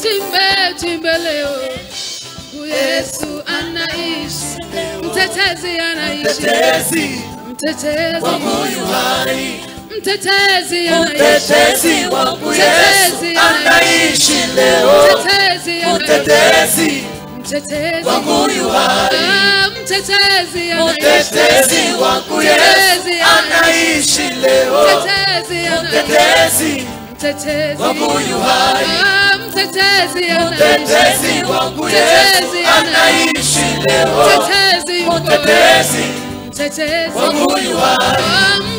Timbe leo. Yesu anaishi. Mtetezi anaishi. Mtetezi wangu yu hai. Mtetezi Mtetezi wangu Yesu anaishi leo. Mtetezi wangu yu hai. Mtetezi wangu Yesu anaishi leo. Mtetezi wangu yu hai. Mtetezi wangu Yesu anaishi leo. Mtetezi wangu yu hai.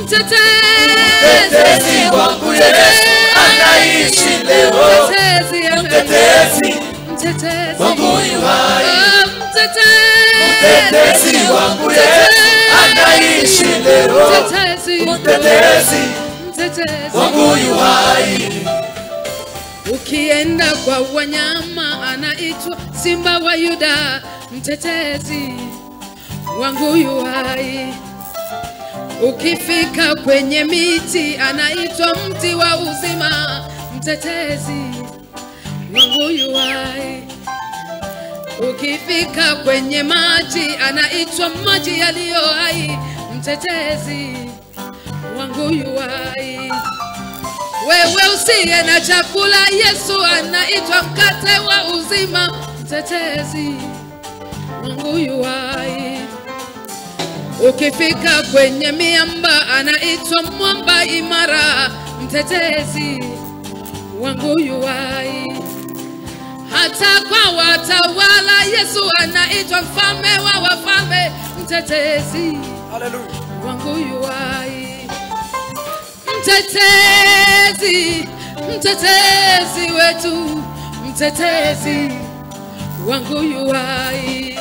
Mtetezi wangu Yesu anaishi leo. Mtetezi wangu yu hai. Mtetezi wangu Yesu anaishi leo. Mtetezi wangu yu hai. Ukienda kwa wanyama anaitwa Simba wa Yuda. Mtetezi wangu yu hai. Ukifika kwenye miti anaitwa mti wa uzima. Mtetezi wangu yu hai. Ukifika kwenye maji anaitwa maji yaliyo hai. Mtetezi wangu yu hai. Wewe usiye na chakula, Yesu anaitwa mkate wa uzima. Mtetezi wangu yu hai. Ukifika kwenye miamba anaitwa mwamba imara. Mtetezi wangu yu hai. Hata kwa watawala Yesu anaitwa mfalme wa wafalme. Mtetezi wangu yu hai. Mtetezi wetu. Mtetezi wangu yu hai.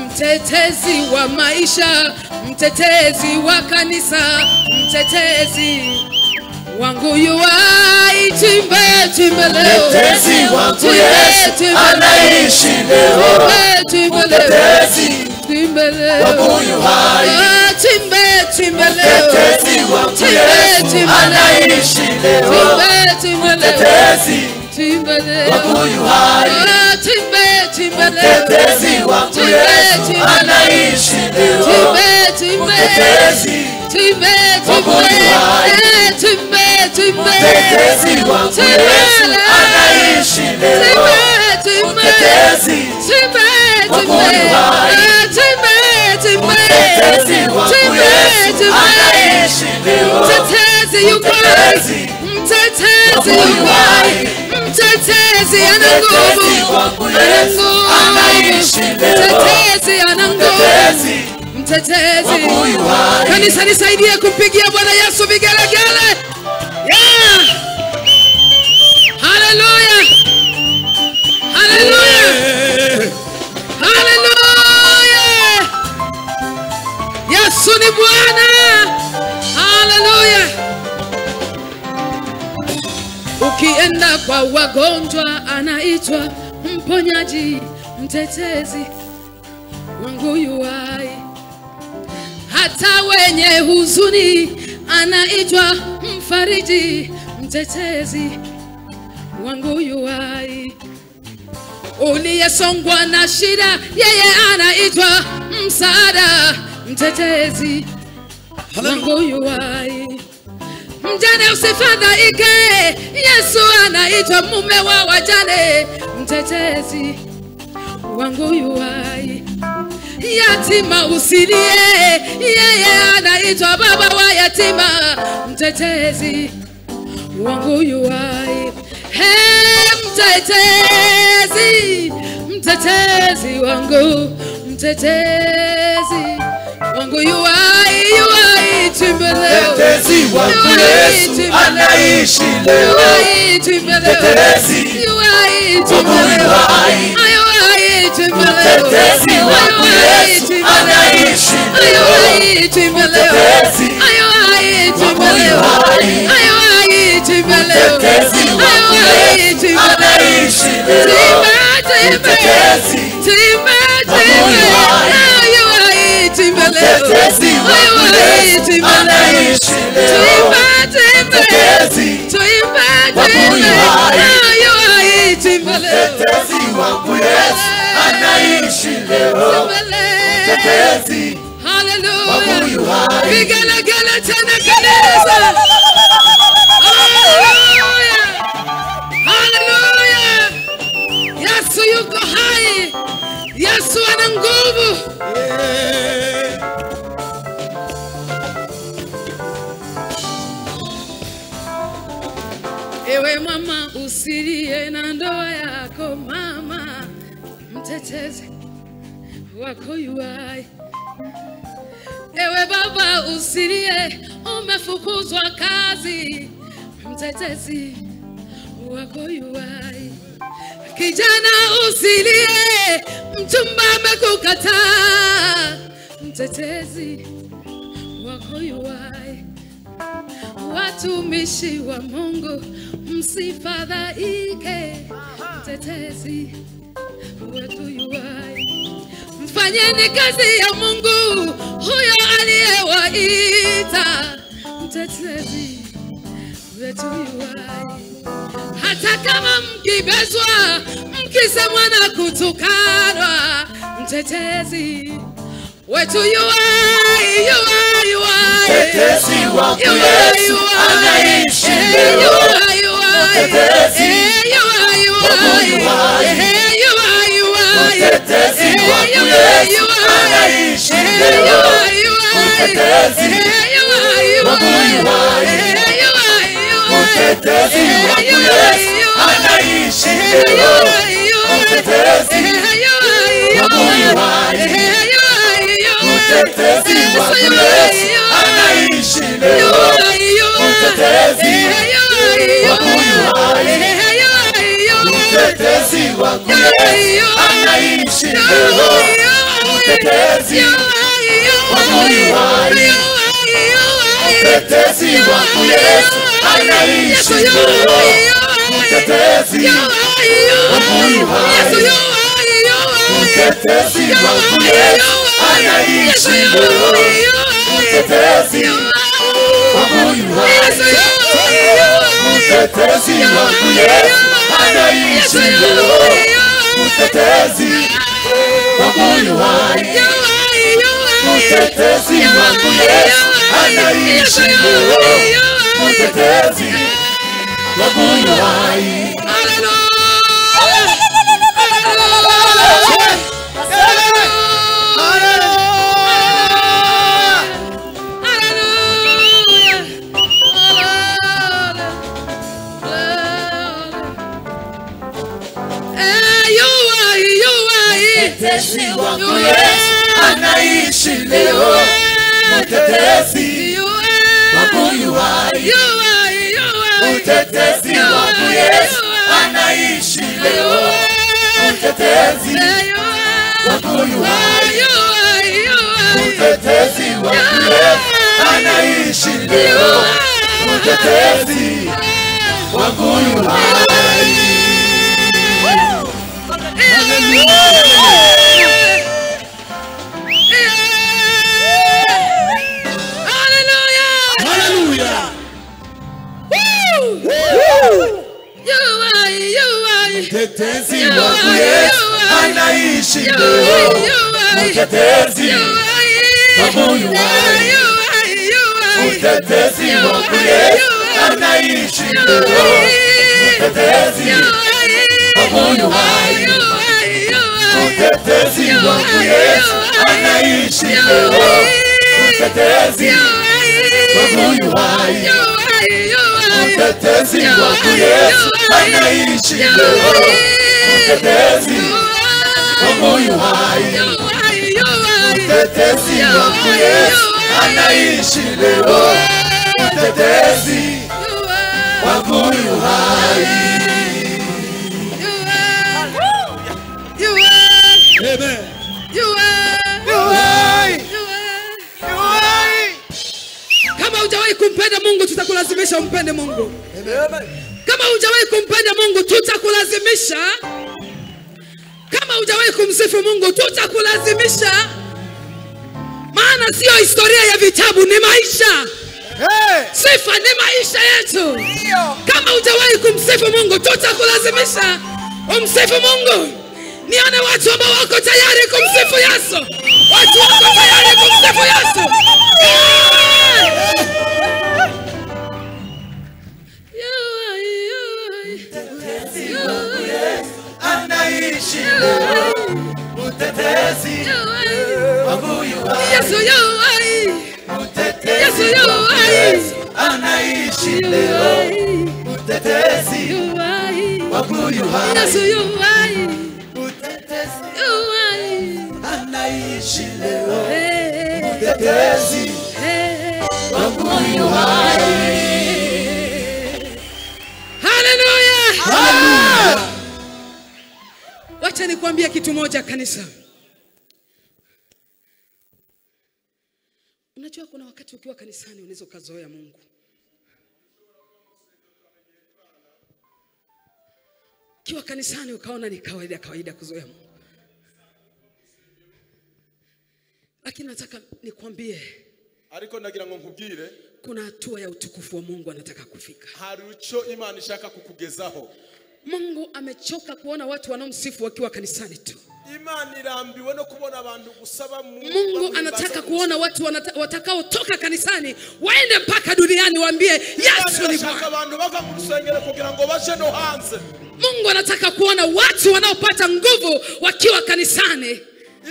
Mtetezi wa maisha. Mtetezi wa kanisa. Mtetezi wangu yu hai. Timbe leo. Mtetezi wangu Yesu anaishi leo. Mtetezi wangu yu hai. Timbe leo. Mtetezi wangu Yesu anaishi leo. Mtetezi wangu yu hai. Mtetezi wangu Yesu anaishi leo. Mtetezi wangu yu hai. Mtetezi wangu Yesu anaishi leo. Mtetezi wangu yu hai. Mtetezi wangu Yesu anaishi leo. Mtetezi yuko hai. Mtetezi yuko hai. Mtetezi ana nguvu. Mtetezi ana nguvu. Mtetezi. Kanisa nisaidie kumpigia Bwana Yesu vigelegele. Yeah. Hallelujah. Hallelujah. Hallelujah. Yesu ni Bwana. Hallelujah. Ukienda kwa wagonjwa anaitwa mponyaji. Mtetezi wangu yu hai. Hata wenye huzuni anaitwa mfariji. Mtetezi wangu yu hai. Uliyesongwa na shida yeye anaitwa msaada. Mtetezi wangu yu hai. Mjane usifadhaike, Yesu anaitwa mume wa wajane. Mtetezi wangu yu hai. Yatima usilie, yeye anaitwa baba wa yatima. Mtetezi wangu yu hai. Mtetezi wangu. Mtetezi wangu yu hai. Timbe leo. Mtetezi wangu Yesu anaishi leo. Mtetezi wangu yu hai. Mtetezi wangu Yesu anaishi leo. Mtetezi wangu yu hai. Mtetezi wangu Yesu anaishi leo. Mtetezi wangu yu hai. Mtetezi wangu Yesu anaishi leo. Mtetezi wangu yu hai. wangu Yesu anaishi leo. Mtetezi wangu yu hai. Vigelegele tena kanisa. Hallelujah. Hallelujah. Yesu yuko hai. Yesu ana nguvu. Ewe mama usilie na ndoa yako mama, mtetezi wako yu hai. Ewe baba usilie umefukuzwa kazi, mtetezi wako yu hai. Kijana usilie mchumba amekukataa, mtetezi wako yu hai. Watumishi wa Mungu msifadhaike, mtetezi wetu yu hai. Mfanyeni kazi ya Mungu huyo aliyewaita, mtetezi wetu yu hai. Hata kama mkibezwa, mkisemwa na kutukanwa, mtetezi wetu yu hai, yu hai, yu hai. Mtetezi wangu Yesu anaishi leo. Mtetezi wangu yu hai. Mtetezi wangu Yesu anaishi leo. Mtetezi wangu yu hai. Mtetezi wangu Yesu anaishi leo. Mtetezi wangu yu hai. Mtetezi wangu Yesu anaishi leo. Mtetezi wangu yu hai. Mtetezi wangu Yesu anaishi leo. Mtetezi wangu yu hai. Mtetezi wangu Yesu anaishi leo. Mtetezi wangu yu hai. Mtetezi wangu Yesu anaishi leo. Mtetezi wangu yu hai. Mtetezi wangu Yesu anaishi leo. Mtetezi wangu yu hai. Mtetezi wangu Yesu anaishi leo. Mtetezi wangu yu hai. Mtetezi wangu Yesu anaishi leo. Mtetezi wangu yu hai. Mtetezi wangu Yesu anaishi leo. Mtetezi wangu yu hai. Mtetezi wangu Yesu anaishi leo. Mtetezi wangu yu hai. Mtetezi wangu Yesu anaishi leo. Mtetezi wangu yu hai. Mtetezi wangu Yesu anaishi leo. Mtetezi wangu yu hai. Mtetezi wangu Yesu anaishi leo. Mtetezi wangu yu hai. Mtetezi wangu Yesu anaishi leo. Mtetezi wangu yu hai. Mtetezi wangu Yesu anaishi leo. Mtetezi wangu yu hai. Amen. Kama hujawahi kumpenda Mungu tutakulazimisha umpende Mungu. Kama hujawahi kumpenda Mungu tutakulazimisha. Kama hujawahi kumsifu Mungu tutakulazimisha. Maana sio historia ya vitabu, ni maisha. Sifa ni maisha yetu. Kama hujawahi kumsifu Mungu tutakulazimisha umsifu Mungu. Nione watu ambao wako tayari kumsifu Yesu. Watu wako tayari kumsifu Yesu. Anaishi leo. Mtetezi wangu yu hai. Yesu yu hai. Mtetezi Yesu yu hai. Anaishi leo. Mtetezi Yu hai. wangu yu hai. Yesu yu hai. Mtetezi Yu hai. anaishi leo. Mtetezi wangu yu hai. Hallelujah. Hallelujah. Wacha nikwambie kitu moja kanisa. Unajua kuna wakati ukiwa kanisani unaweza ukazoea Mungu. Ukiwa kanisani ukaona ni kawaida kuzoea Mungu. Lakini nataka nikwambie, ariko ndagira ngo nkubwire kuna hatua ya utukufu wa Mungu anataka kufika. hari uco Imana ishaka kukugezaho. Mungu amechoka kuona watu wanaomsifu wakiwa kanisani tu. Imana irambiwe no kubona abantu gusaba Mungu anataka kuona watu watakao toka kanisani waende mpaka duniani waambie Yesu ni Bwana. abantu bava mu rusengero kugira ngo baje no hanze. Mungu anataka kuona watu wanaopata nguvu wakiwa kanisani.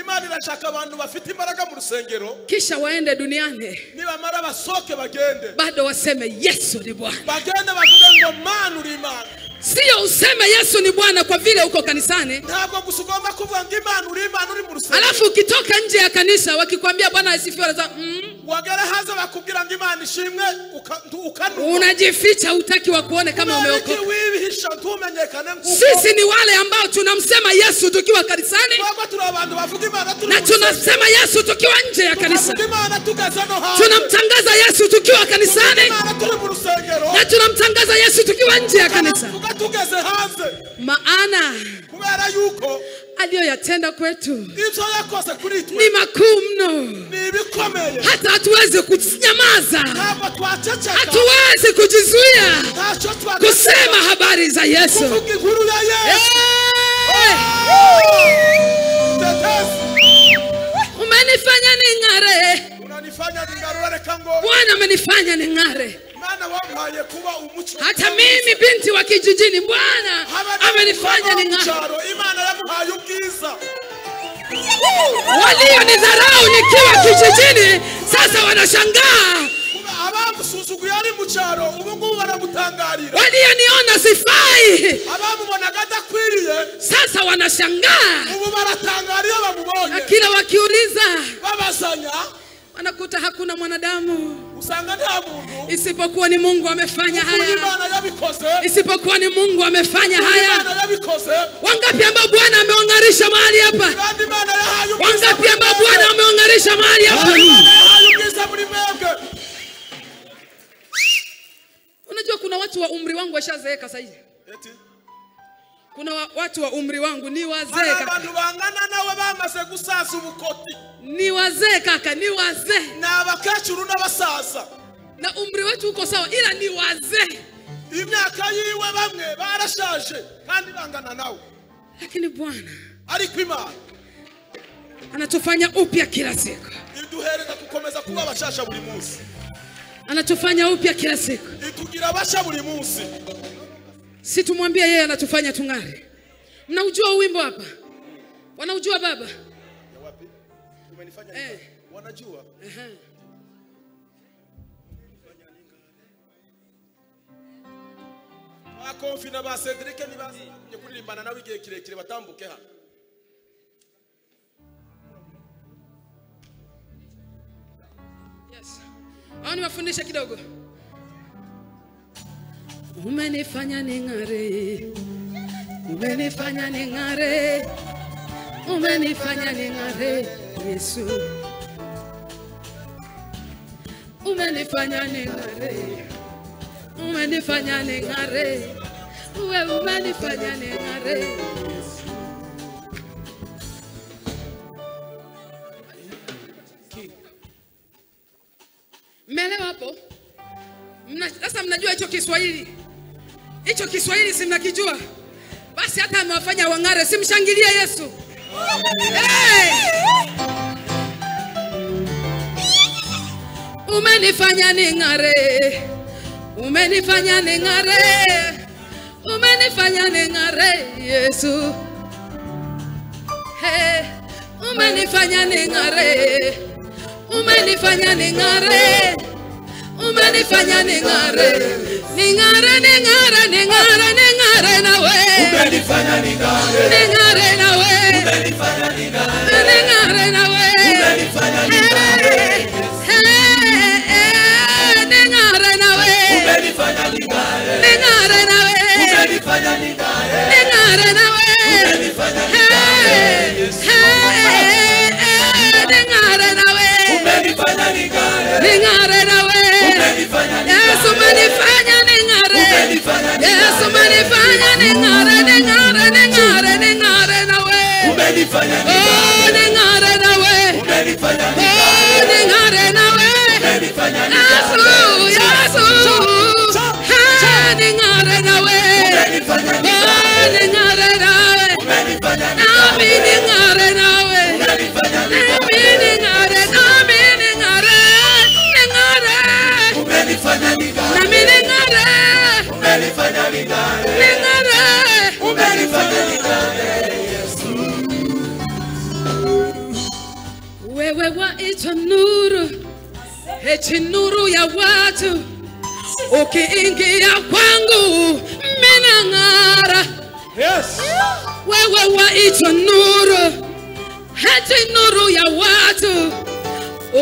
Imana irashaka abantu bafite imbaraga mu rusengero Kisha waende duniani niba mara basoke bagende. bado waseme Yesu ni Bwana. Bagende bavuge ngo Mana uri Imana. Sio useme Yesu ni Bwana kwa vile uko kanisani. Ntabwo gusugomba kuvuga ngo Imana uri mu rusengero. Alafu ukitoka nje ya kanisa wakikwambia Bwana asifiwe unasema wagera haza bakubwira ngo Imana ishimwe ukanuka. Unajificha hutaki wakuone kama umeokoka. Wibihisha ntumenyekane nguko. Sisi ni wale ambao tunamsema Yesu tukiwa kanisani. Baba turi abantu bavuga Imana Na tunasema Yesu tukiwa nje ya kanisa. Imana tugaza no hanze. Tunamtangaza Yesu tukiwa kanisani. Imana turi mu rusengero. Na tunamtangaza Yesu tukiwa nje ya kanisa. Tugeze hanze. Maana Kubera yuko aliyoyatenda kwetu ibyo yakoze kuri twe ni makuu mno. ni bikomeye. Hata hatuwezi kunyamaza. Ntabwo twaceceka. Hatuwezi kujizuia Ntacyo kusema habari za Yesu. kuvuga inkuru ya Yesu. Umenifanya ning'are. Unanifanya ningarure reka ngo Bwana amenifanya ning'are. Mana wampaye kuba umuco. Hata mimi binti wa kijijini Bwana amenifanya ning'are. Imana yamuhaye ubwiza. Walionidharau nikiwa kijijini sasa wanashangaa. Abamusuzuguye ari mu cyaro ubu ngubu baramutangarira. Walioniona sifai Abamubonaga adakwiriye sasa wanashangaa. ubu baratangarira bamubonye. Na kila wakiuliza Babasanya wanakuta hakuna mwanadamu usanga nta muntu isipokuwa ni Mungu amefanya haya. Imana yabikoze. Isipokuwa ni Mungu amefanya haya. Imana yabikoze. Wangapi ambao Bwana ameongarisha mahali hapa? Kandi Imana yahaye Wangapi ambao Bwana ameongarisha mahali hapa? ubwiza muri mwebwe. Unajua kuna watu wa umri wangu washazeeka sasa hivi. Eti Kuna watu wa umri wangu ni wazee hari kaka. abantu bangana nawe bamaze gusasa ubukoti. Ni wazee kaka, ni wazee. Ni abakecuru n'abasaza. Na umri wetu uko sawa ila ni wazee. Imyaka yiwe bamwe barashaje kandi bangana nawe. Lakini Bwana Ariko Imana anatufanya upya kila siku. iduhereza gukomeza kuba abashasha buri munsi. Anatufanya upya kila siku. Itugira abasha buri munsi. Si tumwambie yeye anatufanya tung'are. Mnaujua wimbo hapa? Wanaujua baba? Wapi? Umenifanya wanajua? Akonfi na ba Cedric ni baje kuririmbana nawe igihe kirekire batambuke hano. Yes. Au niwafundishe kidogo. Umenifanya ning'are. Umenifanya ning'are. Umenifanya ning'are Yesu. Umenifanya ning'are. Umenifanya ning'are. Wewe umenifanya ning'are Yesu. Mmeelewa hapo? Sasa mnajua hicho Kiswahili. Hicho Kiswahili si mnakijua? basi hata amewafanya wang'are. Simshangilie Yesu. Hey! Umenifanya ning'are, umenifanya ning'are, umenifanya ning'are Yesu. Hey, umenifanya ning'are, umenifanya ning'are, umenifanya ning'are, ning'are, ning'are, ning'are, ning'are nawe. Umenifanya ning'are, ning'are nawe. umenifanya ning'are, ning'are nawe. umenifanya ning'are, ning'are nawe. umenifanya ning'are, ning'are nawe. umenifanya ning'are, ning'are nawe. umenifanya ning'are, ning'are nawe. umenifanya ning'are, ning'are nawe. umenifanya Yesu umenifanya ning'are. Yesu umenifanya ning'are, ning'are, ning'are, ning'are nawe. umenifanya Oh, ning'are nawe. umenifanya Oh, ning'are nawe. umenifanya Yesu, Yesu. Ning'are nawe. umenifanya Oh, ning'are nawe. umenifanya Nami ning'are nawe. umenifanya Nami ning'are, nami ning'are, ning'are. umenifanya ning'are, Nami ning'are, umenifanya ning'are, ning'are. umenifanya ning'are. Wewe waitwa nuru, eti nuru ya watu. Ukiingia kwangu minang'ara. Yes. Wewe waitwa nuru, eti nuru ya watu.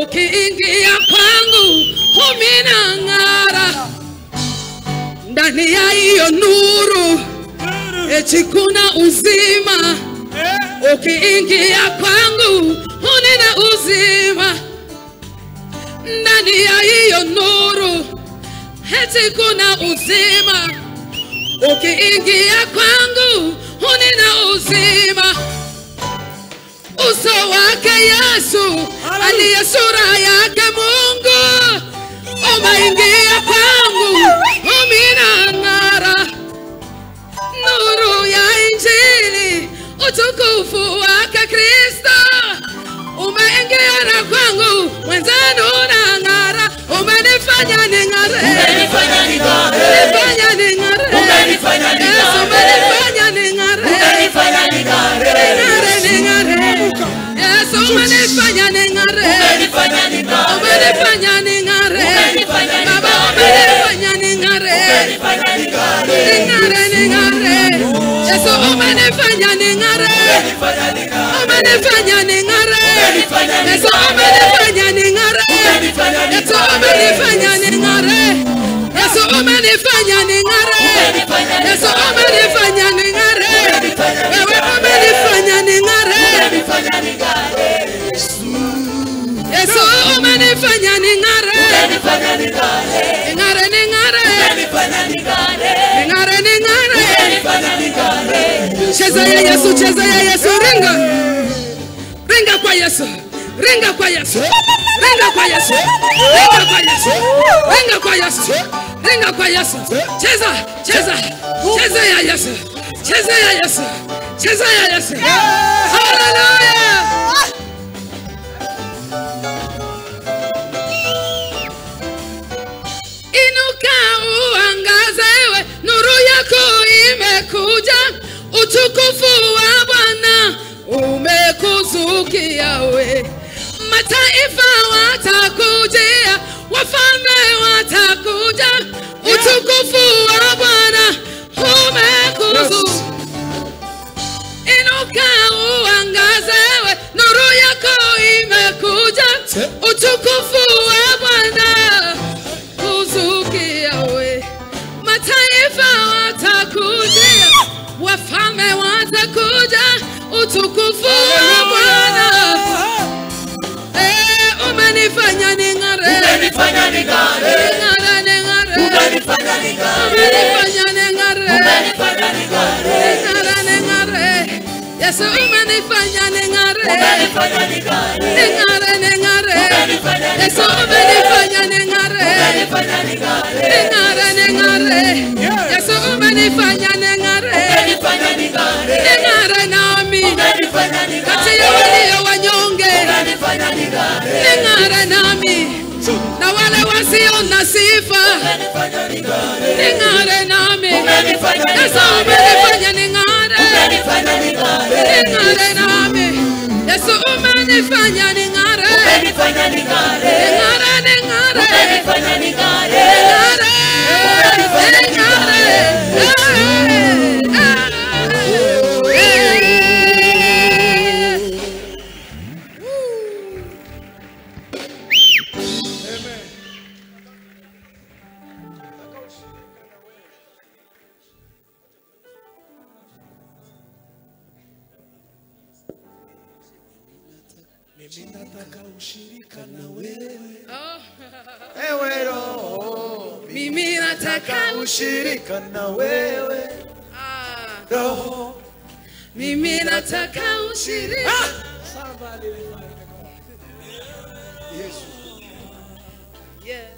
Ukiingia kwangu minang'ara. Ndani ya hiyo nuru eti kuna uzima. Ukiingia kwangu unina uzima. Ndani ya hiyo nuru eti kuna uzima. Ukiingia kwangu unina uzima. Uso wake Yesu aliye sura yake Mungu umeingia kwangu uminang'ara. Nuru ya Injili utukufu wake Kristo umeingia na kwangu mwenzenu nang'ara. Umenifanya ning'are, Umenifanya ning'are, umenifanya ning'are, umenifanya ning'are, Yesu umenifanya ning'are, umenifanya ning'are, ning'are, ning'are, Yesu umenifanya ning'are, umenifanya ning'are, umenifanya ning'are, umenifanya Baba ning'are, umenifanya ning'are, umenifanya ning'are, ning'are, ning'are, Yesu umenifanya ning'are, umenifanya ning'are, umenifanya ning'are, umenifanya Yesu ning'are, umenifanya ning'are, umenifanya Yesu ning'are, umenifanya ning'are, Yesu umenifanya ning'are, Yesu umenifanya ning'are, wewe umenifanya ning'are, umenifanya ning'are, Yesu umenifanya ning'are, umenifanya ning'are, ning'are, ning'are, umenifanya ning'are, ning'are, ning'are. umenifanya ning'are, Cheza ya Yesu, cheza ya Yesu, ringa, ringa kwa Yesu, ringa kwa Yesu, ringa kwa Yesu, ringa kwa Yesu, ringa kwa Yesu, ringa kwa Yesu. Cheza, cheza, cheza ya Yesu, cheza ya Yesu, cheza ya Yesu. Hallelujah. Inuka uangazewe, nuru yako imekuja, utukufu wa Bwana umekuzukia we. Mataifa watakujia, wafalme watakuja, utukufu wa Bwana umekuzukia. Inuka uangazewe, nuru yako imekuja, utukufu wa Bwana kuzukia we. Mataifa watakujia, wafalme watakuja, utukufu wa Bwana. Umenifanya ning'are, umenifanya ning'are, ning'are, ning'are, umenifanya ning'are, umenifanya ning'are, umenifanya ning'are, ning'are, ning'are. Yesu umenifanya ning'are, umenifanya ning'are, ning'are, ning'are. umenifanya Yesu ning'are, umenifanya ning'are, umenifanya ning'are, ning'are, ning'are. Yesu umenifanya ning'are, Umenifanya ning'are. Ning'are nami. Umenifanya ning'are. Kati ya walio wanyonge. Umenifanya ning'are. Ning'are nami. Na wale wasio na sifa. Umenifanya ning'are. Ning'are nami. Umenifanya ning'are. Yesu umenifanya ning'are. Umenifanya ning'are. Ning'are nami. Yesu umenifanya ning'are. Umenifanya ning'are. Ning'are, ning'are. Umenifanya ning'are. Ning'are. Mimi nataka ushirika na wewe. Ewe Roho, Mimi nataka ushirika na wewe. Roho, mimi nataka ushirika. Yeah.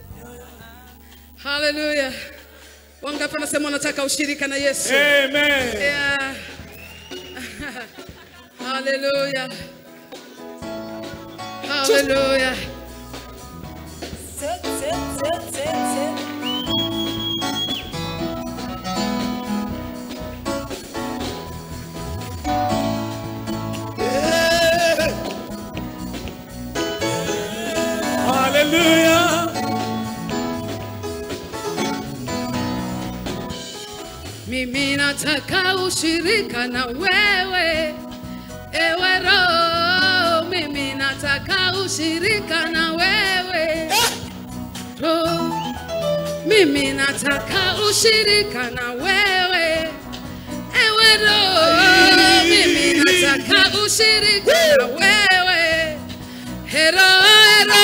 Hallelujah. Wangapi wanasema wanataka ushirika na Yesu? Amen. Yeah. Hallelujah. Hallelujah. Hallelujah. Mimi nataka ushirika na wewe, ewe Roho. Mimi nataka ushirika na wewe, Roho. Mimi nataka ushirika na wewe, ewe Roho. Mimi nataka ushirika na wewe, Hero, Hero.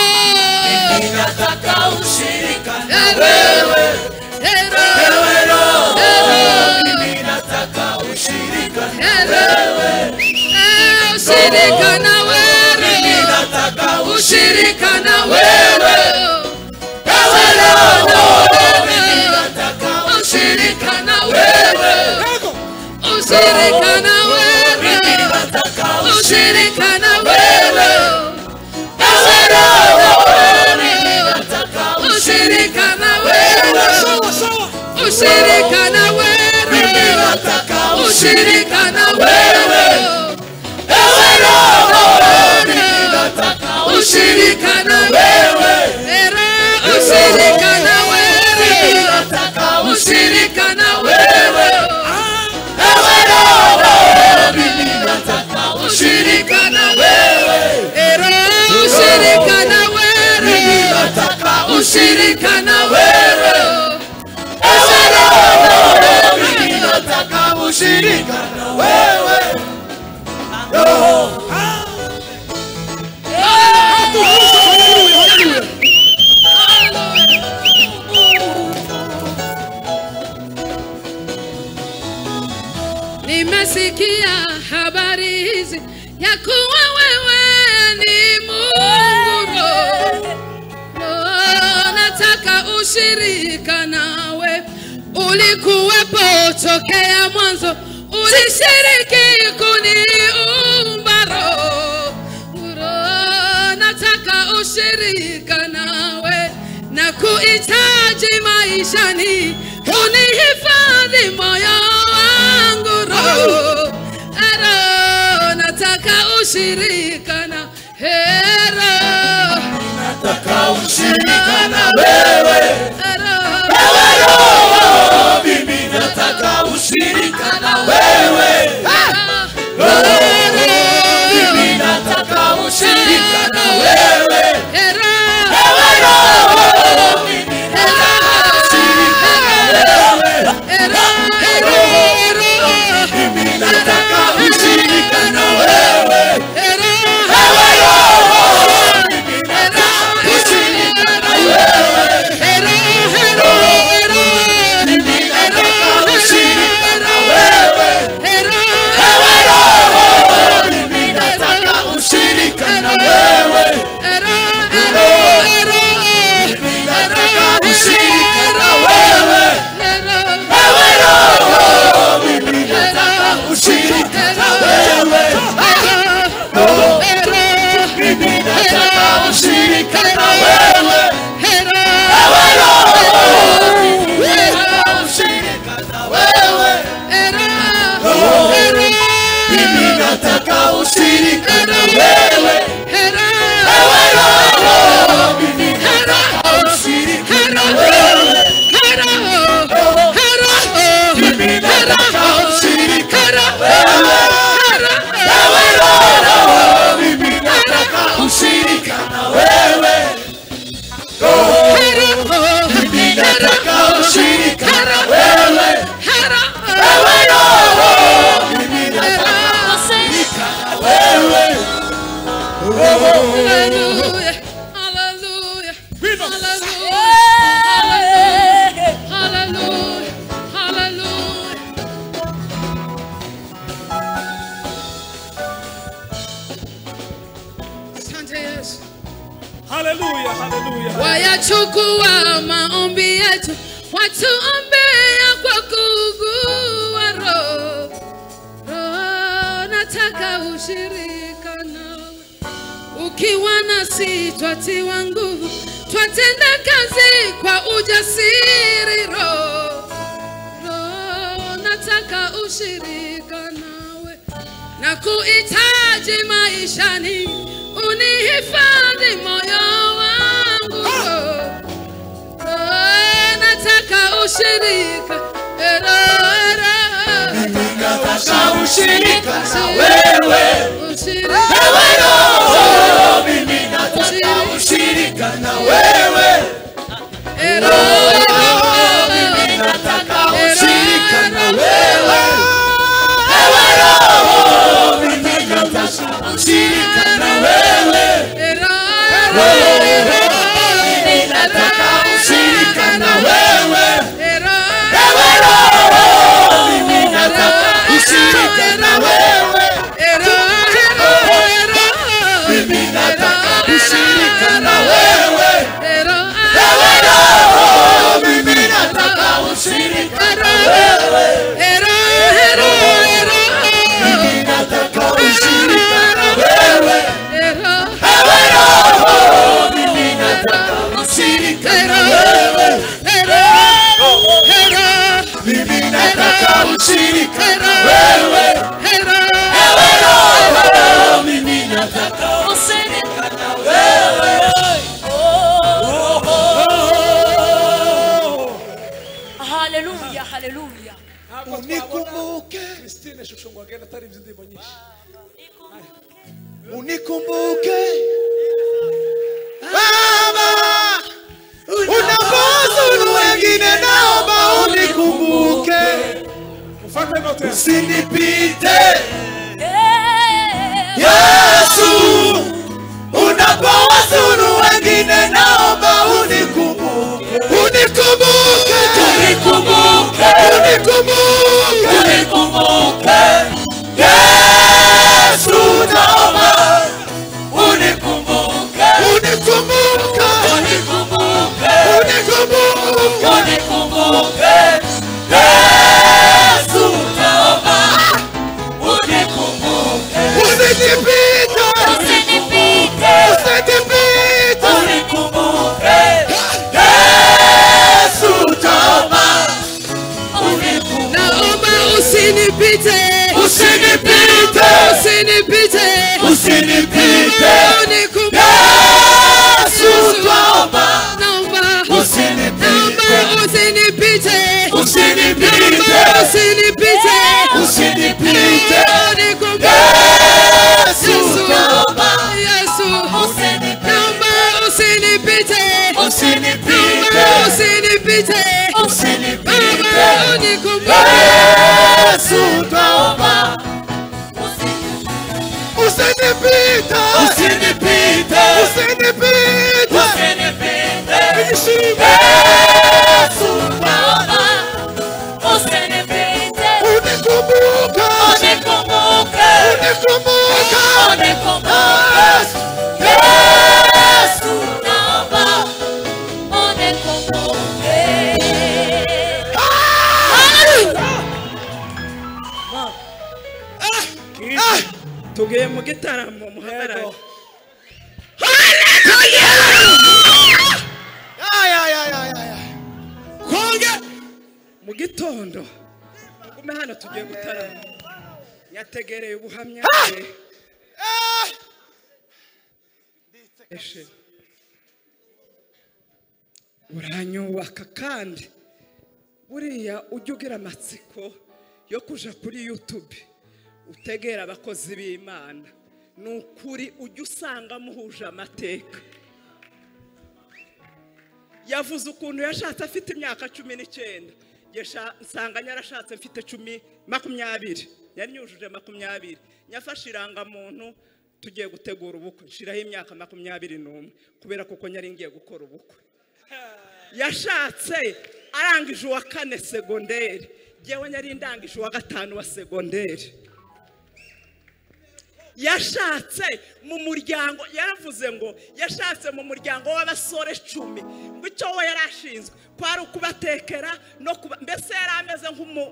mimi nataka ushirika na Hero, wewe. Hero, Ewe Roho, Hero. mimi nataka ushirika na Hero. wewe. Ushirika na Mimi wewe, nataka ushirika na wewe. wewe, Ewe Roho, mimi nataka ushirika na wewe, ushirika na wewe, mimi nataka ushirika na wewe, Ewe Roho, mimi nataka ushirika na wewe, ushirika na mimi wewe, nataka ushirika na wewe, Ewe Roho, mimi nataka ushirika na wewe. Era, ushirika na Mimi wewe, nataka ushirika na wewe, Ewe Roho, mimi nataka ushirika na wewe. Era, ushirika na Mimi wewe, nataka ushirika na wewe, Ewe Roho, mimi nataka ushirika na wewe. Roho, nimesikia habari hizi ya kuwa wewe ni Mungu Roho. Roho, nataka ushirika nawe, ulikuwepo tokea mwanzo, ulishiriki kuniumba Roho. Roho, nataka ushirika nawe, na kuhitaji maishani, unihifadhi moyo wangu Roho. Roho, nataka ushirika na Roho. nataka ushirika na wewe. Roho. Ewe Roho, mimi nataka ushirika na wewe. Roho, mimi nataka ushirika na wewe. Ewe Roho, mimi nataka ushirika na wewe. Mimi nataka ushirika na wewe. Ewe Roho, mimi nataka ushirika na wewe. nataka ushirika na wewe. Ewe Roho, mimi nataka ushirika na wewe. Mimi nataka ushirika na wewe. Ewe Roho, mimi nataka ushirika na wewe. Mimi nataka ushirika na wewe. Ewe Roho, mimi nataka ushirika na wewe. Hallelujah. Hallelujah. Hallelujah. Hallelujah. Hallelujah. Asante Yesu. Hallelujah, hallelujah. Wayachukua maombi yetu, watuombea kwa kuugua roho. Roho, nataka ushirika nawe. Ukiwa nasi twatiwa nguvu, twatenda kazi kwa ujasiri. Roho, Roho, nataka ushirika nawe. Na kuhitaji maishani, unihifadhi moyo wangu. Nataka ushirika. Mimi nataka ushirika na wewe. Ushirika. Ewe Roho, mimi nataka ushirika na wewe. Mimi nataka ushirika na wewe. Ewe Roho, mimi nataka ushirika na wewe. Mimi nataka ushirika na wewe. Ewe Roho, mimi nataka ushirika na wewe. Mimi nataka ushirika na wewe. Ewe Roho, mimi nataka ushirika na wewe. Mimi nataka ushirika na wewe. Ewe Roho, mimi nataka ushirika na wewe. Mimi nataka ushirika na wewe. Ewe Roho, mimi nataka ushirika na wewe. Hallelujah, hallelujah. Unikumbuke. Christine Shushongo agenda atari ndimo nyinshi. Unikumbuke Baba, unapozuru wengine naomba unikumbuke. Ufanye note. Usinipite Yesu, unapowazuru wengine naomba unikumbuke. Unikumbuke, unikumbuke, unikumbuke, unikumbuke. Yesu naomba unikumbuke. Unikumbuke, unikumbuke, unikumbuke, unikumbuke. Yesu naomba unikumbuke. Usinipite, usinipite, usinipite, unikumbuke. Yesu naomba unikumbuke. Naomba usinipite. Usinipite, Usinipite. usinipite. Unikumbuke. Yesu naomba Naomba usinipite. usinipite. Usinipite, Usinipite. usinipite. Unikumbuke. Yesu naomba Yesu. usinipite. Naomba usinipite. Usinipite, Usinipite. usinipite. Baba, unikumbuke. Yesu naomba usinipite. Usinipite, usinipite, usinipite. Yesu naomba usinipite. Unikumbuke, unikumbuke, unikumbuke, unikumbuke. Yesu naomba unikumbuke. Tugiye mu gitaramo muhagarare. Konge Mu gitondo mugume hano tugiye gutarama. yategereye ubuhamya bwe eshe uranyubaka kandi buriya ujya ugira amatsiko yo kuja kuri YouTube utegera abakozi b'Imana nukuri ujya usanga muhuje amateka yavuze ukuntu yashatse afite imyaka 19 nsanga yarashatse mfite 20 yari nyujuje 20 nyafashe irangamuntu tugiye gutegura ubukwe nshiraho imyaka 21 kubera kuko nyari ngiye gukora ubukwe yashatse arangije uwa 4 segonderi jewe nyari ndangije uwa 5 wa segonderi yashatse mu muryango yaravuze ngo yashatse mu muryango w'abasore 10 ngo icyo we yarashinzwe kwari kubatekera no mbese yarameze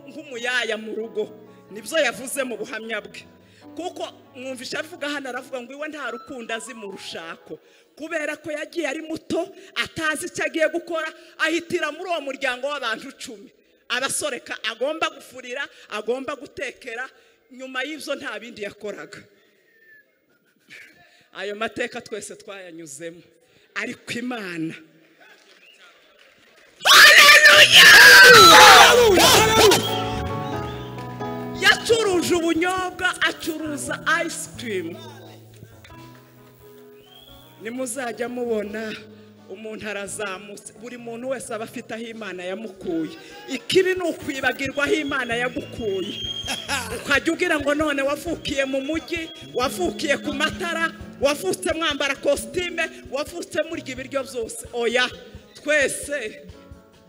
nk'umuyaya mu rugo nibyo yavuze mu buhamya bwe kuko mwumvisha avuga hano aravuga ngo iwe nta rukundo azi mu rushako kubera ko yagiye ari muto atazi icyo agiye gukora ahitira muri uwo muryango w'abantu 10 abasore agomba gufurira agomba gutekera nyuma y'ivyo nta bindi yakoraga ayo mateka twese twayanyuzemo ariko Imana yacuruje ubunyobwa acuruza ice cream nimuzajya mubona umuntu arazamutse buri muntu wese aba afite aho Imana yamukuye ikibi ni ukwibagirwa aho Imana yagukuye ukajya ugira ngo none wavukiye mu mujyi wavukiye ku matara wavutse mwambara costume wavutse murya ibiryo byose oya twese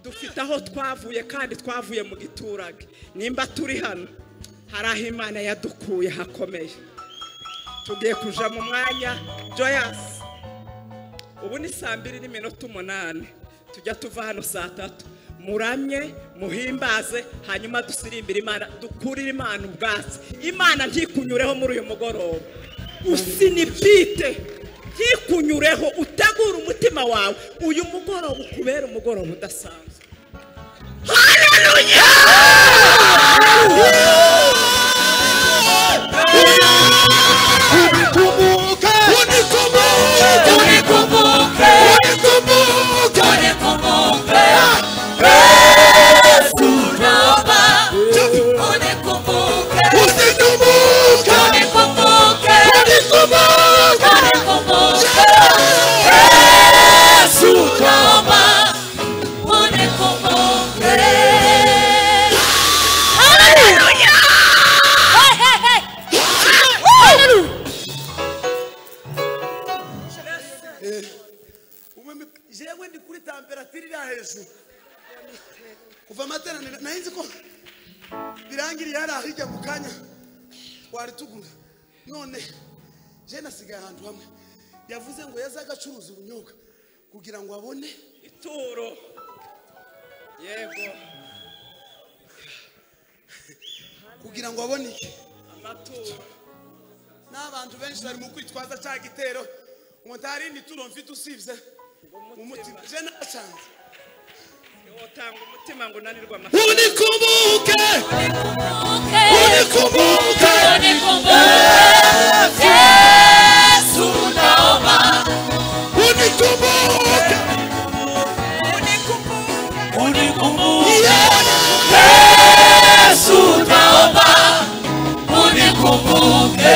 dufite aho twavuye kandi twavuye mu giturage nimba turi hano hari aho Imana yadukuye hakomeye tugiye kuja mu mwanya Joyous ubu ni 2:08 tujya tuva hano 3:00 muramye muhimbaze hanyuma dusirimbira Imana dukurira Imana ubwatsi Imana ntikunyureho muri uyu mugoroba usinipite ntikunyureho utegura umutima wawe uyu mugoroba ukubera umugoroba udasanzwe haleluya kuva matera nahinze ko birangiriye hari ahijya mu kanya twari tugura none je nasigaye ahantu hamwe yavuze ngo yazaga acuruza ubunyobwa kugira ngo abone ituro yego kugira ngo abone amaturo n'abantu benshi bari mu kwitwaza cya gitero umutari ni turo mfite usibye umutima je nacanze utanga umutima ngo nanirwa unikumbuke Yesu naomba unikumbuke Yesu naomba unikumbuke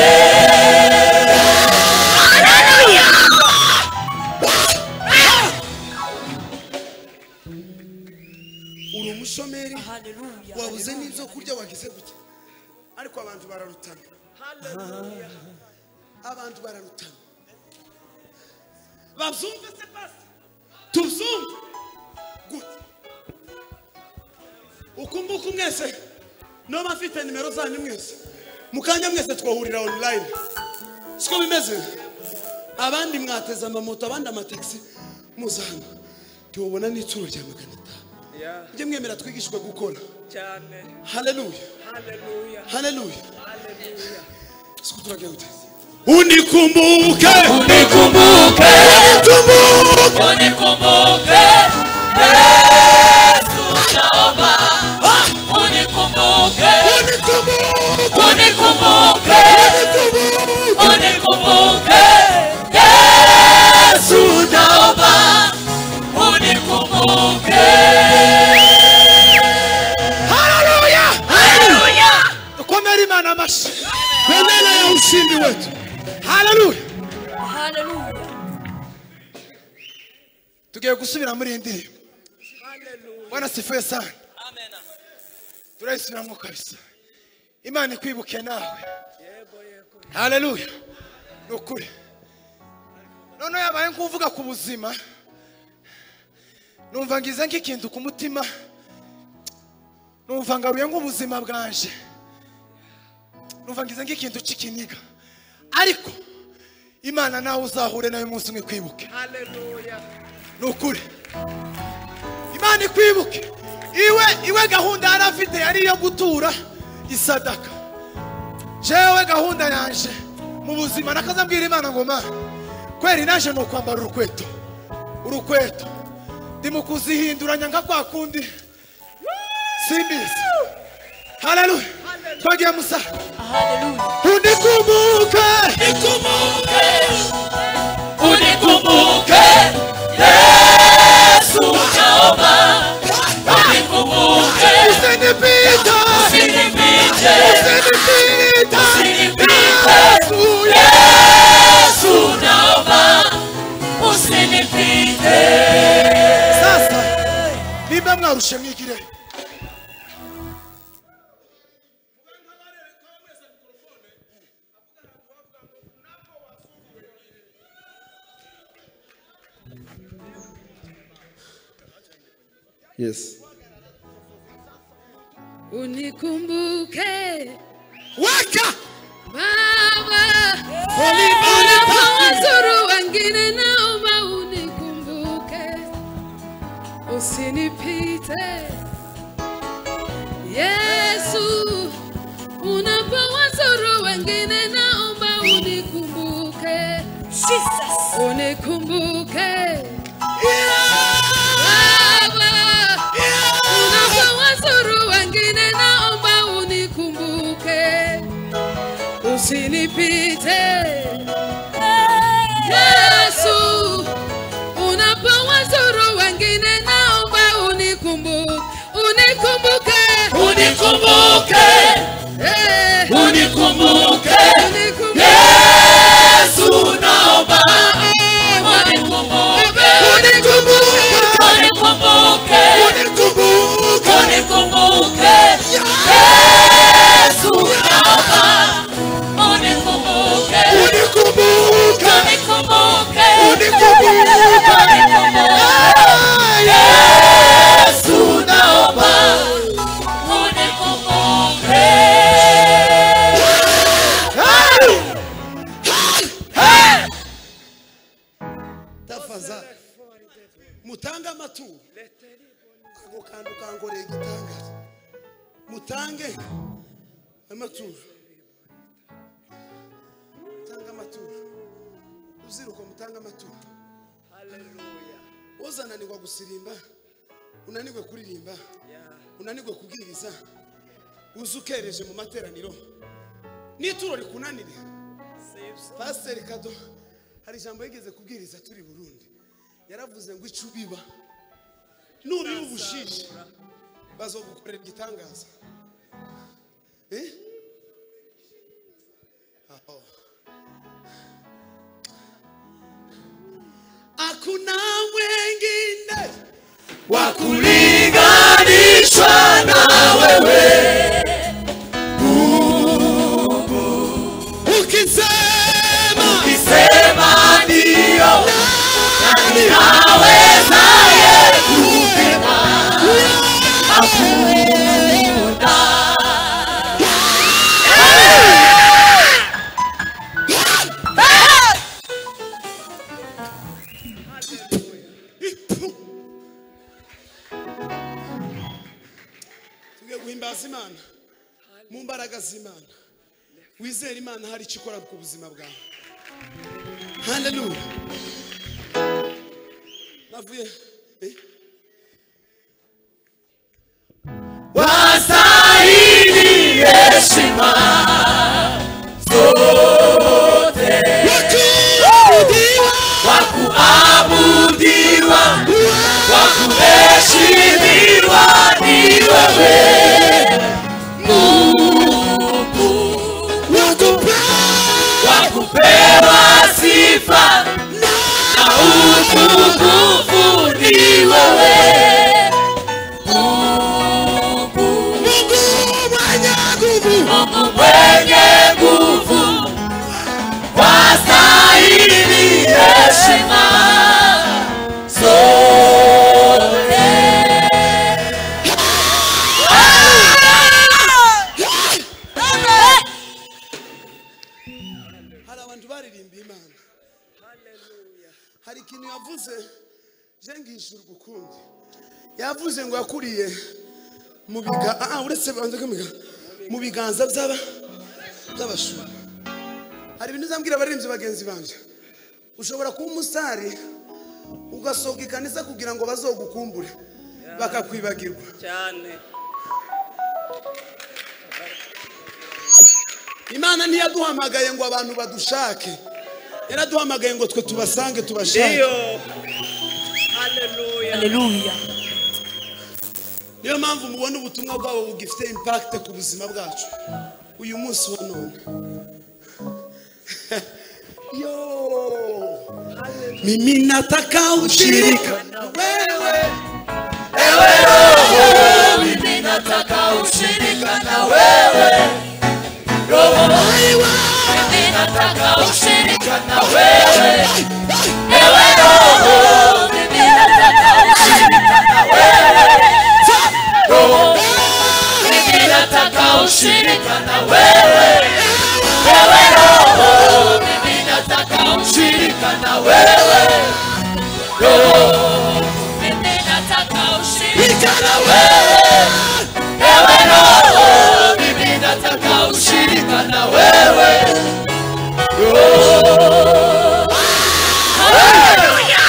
umushomeri wabuze n'ibyo kurya wagize gute ariko abantu bararutana abantu bararutana babyumve se pasi tubyumve gute ukumbuka mwese no bafite nimero zanyu mwese mukanya mwese twahurira online siko bimeze abandi mwateza amamoto abandi amataxi muzana tubona n'ituro rya 500 njye mwemera twigishwe gukora cyane haleluya haleluya haleluya haleluya siko turagiye gute unikumbuke Yesu naomba unikumbuke amashi. Bendera ya ushindi wetu. Haleluya. Hallelujah. Tugiye gusubira muri indirimbo. Bwana sifuye sana. Amen. Turayisubiramo kabisa. Imana ikwibuke nawe. Haleluya. Nukuri. None yabaye nkuvuga ku buzima. Numva ngize nk'ikintu ku mutima. Numva ngaruye nk'ubuzima bwanje. Numva ngize nk'ikintu cy'ikiniga. Ariko Imana nawe uzahure nawe umunsi umwe kwibuke. Haleluya. Nukuri. Imana ikwibuke. Iwe gahunda yari afite yari iyo gutura isadaka. Jewe gahunda yanje mu buzima nakazambwira Imana ngo ma kweri naje no kwambara urukweto ndi mu kuzihinduranya nka kwa kundi simbizi. Haleluya. Twagiye musa. Hallelujah. Unikumbuke Yesu naomba unikumbuke. Usinipite Yesu naomba usinipite. sasa nimba mwarushe mwigire. Yes. Unikumbuke Waka. Baba, Holy wazuru wengine naomba unikumbuke, usinipite. Yesu, unapowazuru wengine naomba unikumbuke, Jesus. unikumbuke. Baba, unapowazuru wengine naomba unikumbuke, usinipite. Yesu, unapowazuru wengine naomba unikumbuke, unikumbuke. Unikumbuke. Yesu naomba unikumbuke. Unikumbuke. Yesu naomba unikumbuke. Yesu naomba unikumbuke. Tafadhali mutange amaturo. Ako kantu kangoreye igitangaza. Mutange amaturo. Mutange amaturo. Uziruko mutange amaturo. Haleluya. Uzananirwa gusirimba, unanirwe kuririmba, unanirwe kubwiriza, uzukereje mu materaniro. Nituro rikunanire. Pastor Kado hari ijambo yigeze kubwiriza turi Burundi. Yaravuze ngo icubiba nubi ubushishe bazogukorera igitangaza. Hakuna mwengine wa kulinganishwa na wewe. Ukisema ndio, nani awezaye kupinga? Hakuna. tuge guhimbaza Imana mu mbaraga z'Imana. Wizera Imana hari icyo ikora ku buzima bwawe. Haleluya. Navuye Wastahili heshima zote, wakuabudiwa, wakuheshimiwa ni wewe Mungu. Mungu ni wewe. Mungu mwenye nguvu, wastahili heshima zote. Hari abantu baririmba Imana. Hari ikintu yavuze je ngishura ugukundi. Yavuze ngo yakuriye mu biga uretse banze kamiga mu biganza by'abashumba. Hari ibintu zambwira abaririmbyi bagenzi banje. Ushobora kuba umusari ugasohoka ikanisa kugira ngo bazogukumbure bakakwibagirwa cyane. Imana ntiyaduhamagaye ngo abantu badushake, yaraduhamagaye ngo twe tubasange tubashake. Haleluya. Haleluya. Niyo mpamvu mubona ubutumwa bwabo bugifite impact ku buzima bwacu uyu munsi wa none. Mimi nataka ushirika na wewe. Ewe Roho, mimi nataka ushirika na wewe. Roho, mimi nataka ushirika na wewe. Ewe Roho, mimi nataka ushirika na wewe. Roho, mimi nataka ushirika na wewe. Ewe Roho, mimi nataka ushirika na wewe. Roho, mimi nataka ushirika na wewe. Ewe Roho, mimi nataka ushirika na wewe. Roho, haleluya.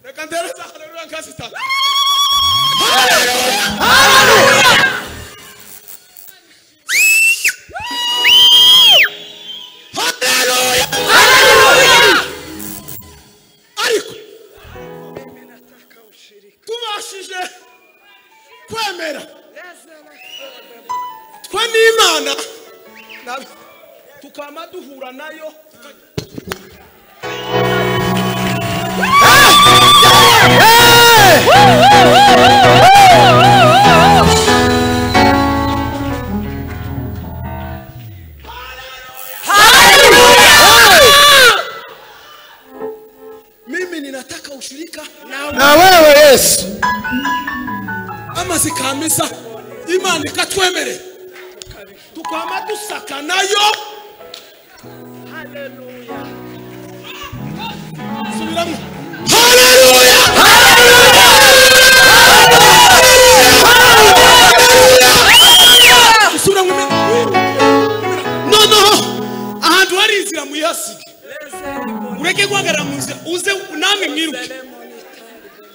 Reka ndereza haleluya kasi tatu. Haleluya. Haleluya. Haleluya. Ariko tubashije kwemera twe n'Imana tukama duhura nayo mimi ninataka ushirika na wewe Yesu. amazi kamisa Imana ikatwemere tukama dusaka nayo. Haleluya. Subiramo. Haleluya. Haleluya. Subiramo. No. Ahantu hari inzira muyasige. Ureke guhagarara mu nzira uze namwe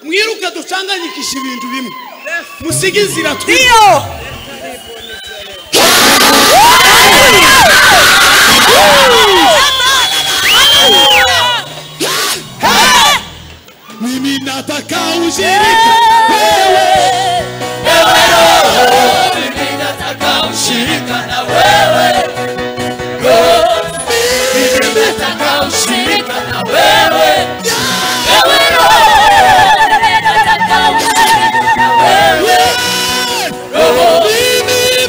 mwiruke ducanganyikisha ibintu bimwe. Musige inzira twiyo. Mimi nataka ushirika wewe. Ewe Roho, mimi nataka ushirika na wewe. Roho, mimi nataka ushirika na wewe. Ewe Roho, mimi nataka ushirika na wewe. Roho,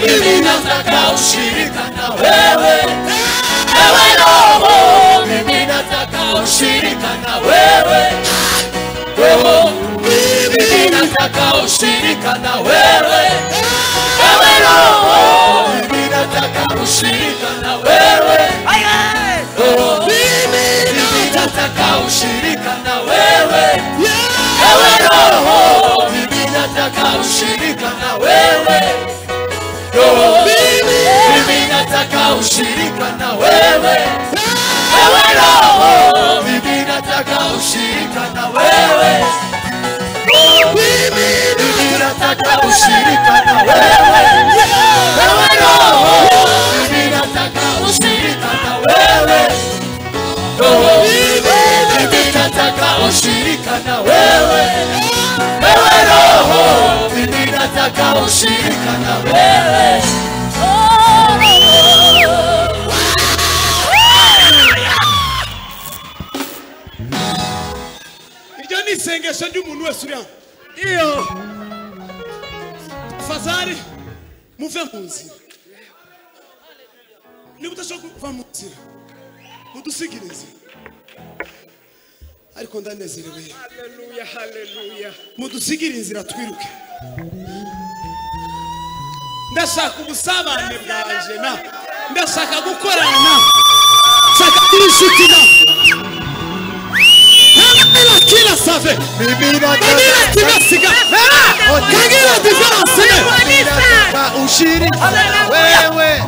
mimi nataka ushirika na wewe. Ewe Roho, mimi nataka ushirika na wewe. Roho, mimi nataka ushirika na wewe. Ewe Roho, mimi nataka ushirika na wewe. Roho, mimi nataka ushirika na wewe. Ewe Roho, mimi nataka ushirika na wewe. Roho, mimi nataka ushirika na wewe. Ewe Roho, mimi nataka ushirika na wewe. Mimi nataka ushirika na wewe. Ewe Roho, mimi nataka ushirika na wewe. Roho, mimi nataka ushirika na wewe. Ewe Roho, mimi nataka ushirika na wewe. isengesho ry'umuntu wese uri hano. Iyo Fazari muve mu nzira. Niba udashobora kuva mu nzira mudusigirize. Ariko ndanezerewe. Haleluya, haleluya. Mudusigire inzira twiruke. Ndashaka ubusabane bwanje na ndashaka gukorana shaka inshuti na ntabwo kila save bibira tibasiga kagira difference ushirika wewe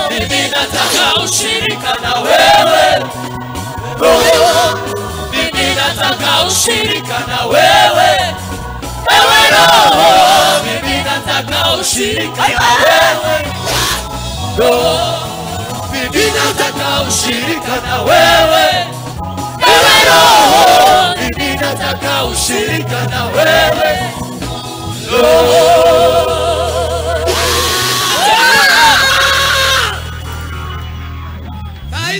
Bibina taka ushirika na wewe Bibina taka ushirika na wewe Ewe Roho Bibina taka ushirika na wewe Bibina taka ushirika na wewe Ewe Roho Bibina taka ushirika na wewe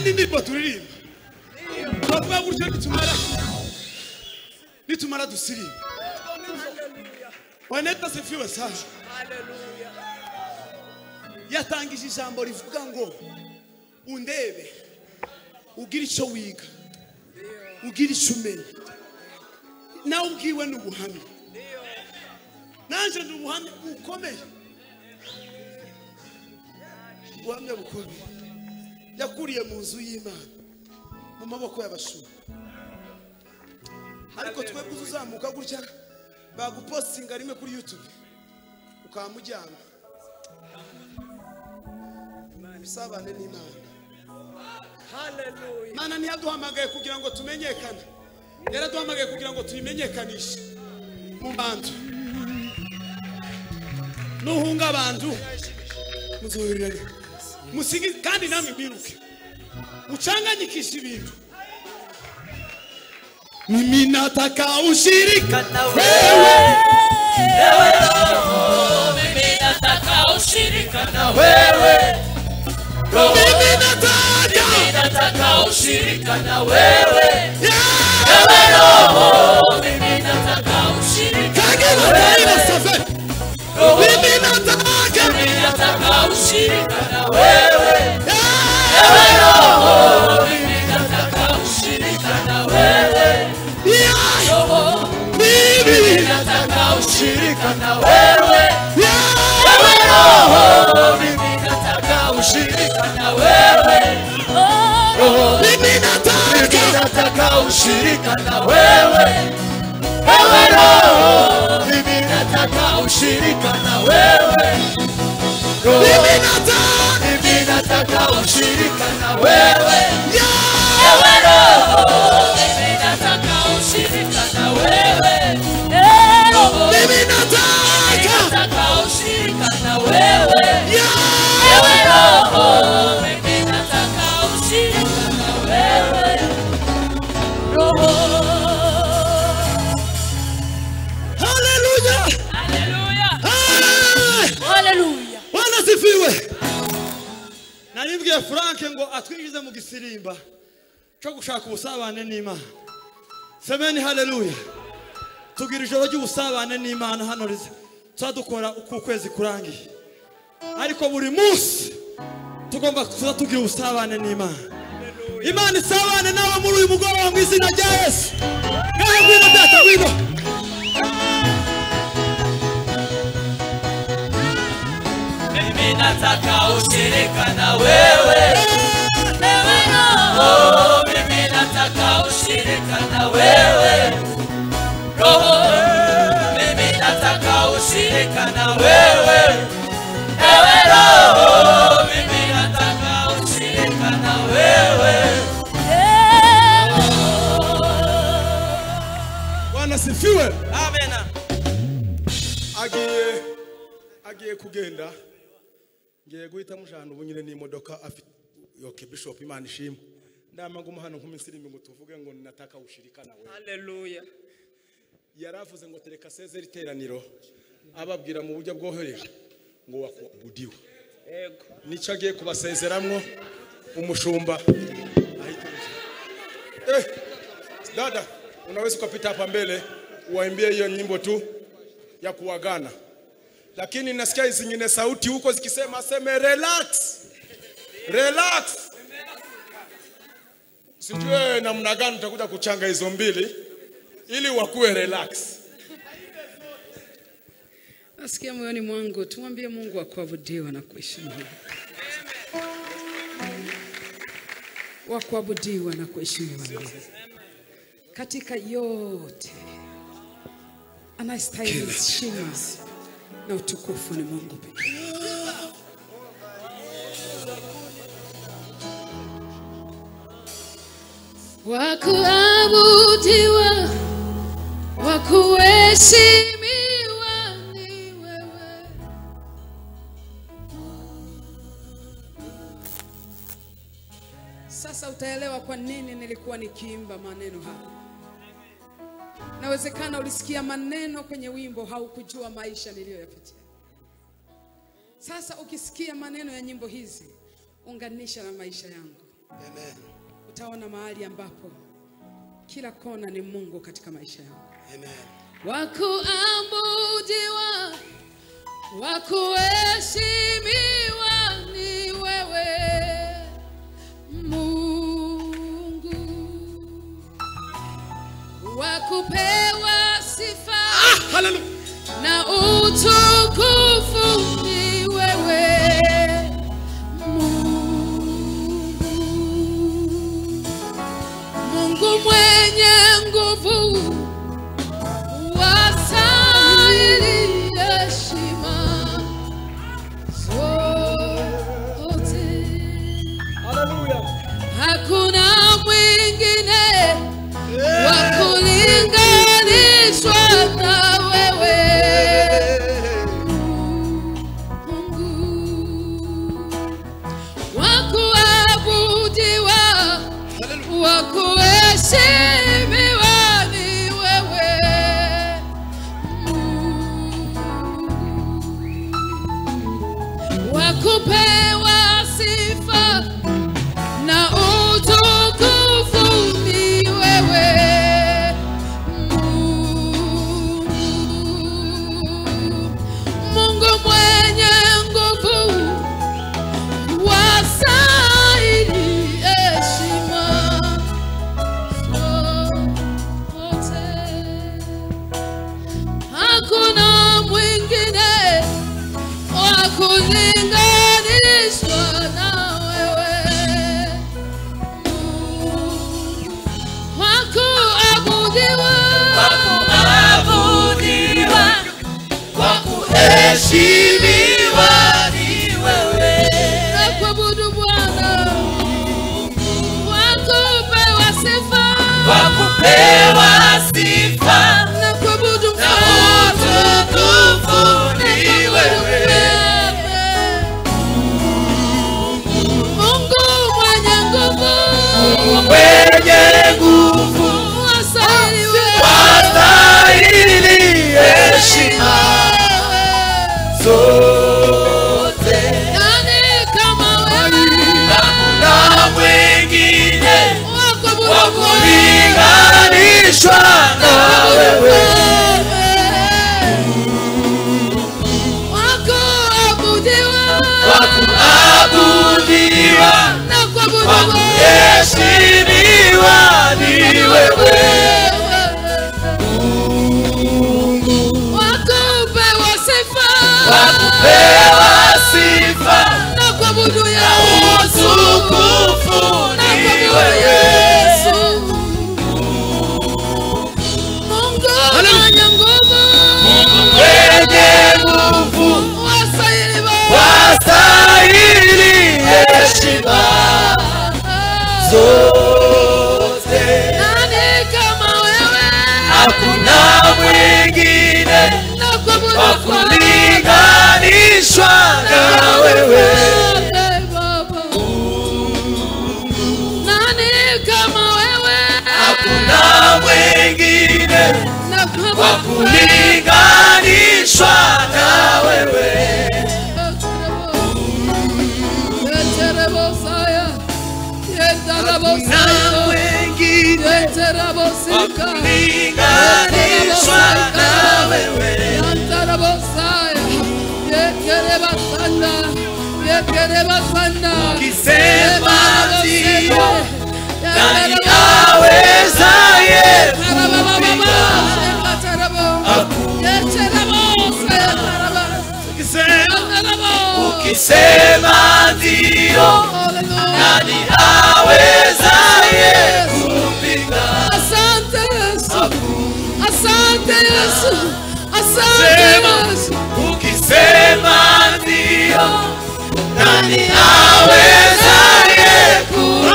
Ni ndipo turirimba. Kwa buryo nitumara dusirimba. Waneta sifiwe sana. Haleluya. Yatangije ijambo rivuga ngo undebe ugira icyo wiga. Ugira icyo umenya. Nawe ubwiwe n'ubuhamya. Nanje n'ubuhamya bukomeye. Ubuhamya bukomeye. Yakuriye mu nzu y'Imana mu maboko y'abashumba. Ariko twebwe uzamuka gutya bagupostinga rimwe kuri YouTube ukamujyana. Bisabane n'Imana. Haleluya. Mana ntiyaduhamagaye kugira ngo tumenyekane. Yaraduhamagaye kugira ngo tuyimenyekanishe mu bantu. Nuhunga abantu muzohirira. Musigi kandi namwe biruke. Uchanganyikisha ibintu. Mimi nataka ushirika na wewe Ewe Roho Mimi nataka ushirika na wewe Mimi nataka ushirika na wewe Ewe Roho Mimi nataka ushirika na wewe Mimi nataka ushirika na wewe Ewe Roho Mimi nataka ushirika na wewe Mimi nataka ushirika na wewe Ewe Roho Mimi nataka ushirika na wewe Mimi nataka ushirika na wewe Ewe Roho Mimi nataka ushirika na wewe Mimi nataka ushirika na wewe Ewe Roho Mimi nataka ushirika na wewe Mimi nataka ushirika na wewe Ewe Roho Mimi nataka ushirika na wewe Roho Haleluya. Haleluya Haleluya. Bwana sifiwe. Narimbwiye Frank ngo atwinjize mu gisirimba cyo gushaka ubusabane n'Imana. Semeni haleluya. Tugira ijoro ry'ubusabane n'Imana hano rize. Tsadukora uko kwezi kurangiye. Ariko buri munsi tugomba tugira ubusabane n'Imana. Imana isabane nawe muri uyu mugoroba mu izina rya Yesu. Ngaho ngwino data ngwino. Mimi nataka ushirika na wewe Ewe Roho Mimi nataka ushirika na wewe Roho Mimi nataka ushirika na wewe Ewe Roho Mimi nataka ushirika na wewe Bwana sifiwe. Amen Agiye kugenda. Ngiye guhita mujana ubunyine n'imodoka afite yoke Bishop Imana ishimwe. Ndamaguma hano nk'umusirimu ngo tuvuge ngo nataka ushirika nawe. Haleluya. Yaravuze ngo tereka sezeri teraniro ababwira mu buryo bwohereje ngo wakubudiwe. Yego. Nico agiye kubasezeramwo umushumba. Dada unaweza kupita hapa mbele uwaimbie hiyo nyimbo tu ya kuagana. Lakini nasikia zingine sauti huko zikisema aseme relax. Relax. Sijue namna gani utakuja kuchanga hizo mbili ili wakuwe relax. Nasikia moyoni mwangu tumwambie Mungu akuabudiwa na kuheshimiwa. Wakuabudiwa na kuheshimiwa. Katika yote anastahili heshima na utukufu ni Mungu pekee. Wakuabudiwa, wakuheshimiwa ni wewe. Sasa utaelewa kwa nini nilikuwa nikiimba maneno haya. Nawezekana ulisikia maneno kwenye wimbo haukujua maisha niliyoyapitia. Sasa ukisikia maneno ya nyimbo hizi, unganisha na maisha yangu. Amen. Utaona mahali ambapo kila kona ni Mungu katika maisha yangu. Amen. Wakuabudiwa, wakuheshimiwa ni wewe Mungu. Wakupewa sifa na utukufu ni wewe Mungu mwenye nguvu, wastahili heshima zote. Hallelujah. Hakuna mwingine wa kulinganishwa na wewe Mungu. Wakuabudiwa, wakuheshimiwa ni wewe Mungu. Wakupewa sifa na utukufu ni wewe Mungu. Mungu mwenye nguvu, wastahili heshima zote. Hakuna mwingine wa kulinganishwa na wewe Mungu. Wakuabudiwa, Heshimiwa ni wewe. nakuabudu Bwana. Wakupewa sifa, Wakupewa sifa nakuabudu na Mfalme. utukufu ni wewe. Mungu mwenye nguvu, Mwenye nguvu, wastahili wewe. wastahili heshima zote. Nani kama wewe? Hakuna mwingine Wakuabudu wa Bwana. kulinganishwa na wewe. Wakuabudiwa, Wakuabudiwa, nakuabudu wakuheshimiwa ni wewe. Wakupewa sifa, Wakupewa sifa nakuabudu na Yesu. utukufu ni Nakuabudu wewe. Yesu. Mungu mwenye nguvu, Mwenye nguvu, wastahili wewe. wastahili heshima zote. Nani kama wewe? Hakuna mwingine Nakuabudu wa Bwana. kulinganishwa Ukisema ndio, nani awezaye kupinga? Ukisema ndio, nani awezaye kupinga? Asante Yesu, asante Yesu, asante Yesu. Ukisema ndio, nani awezaye kupinga?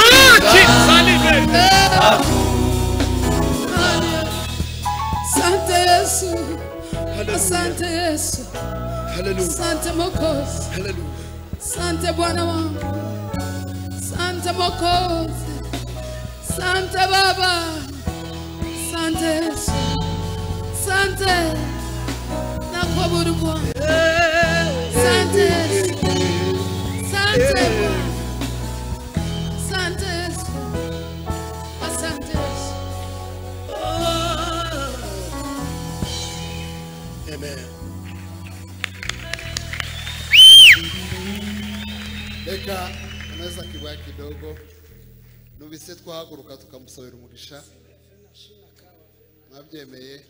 Asante Yesu, asante Yesu, asante Mwokozi, asante Bwana wangu, asante Mwokozi, asante Baba, asante Yesu, asante nakuabudu Bwana, asante Yesu, asante Bwana, asante Yesu, asante Yesu. Amen. Reka unaweza kibaya kidogo nubise twahaguruka tukamusabira umugisha mwabyemeye.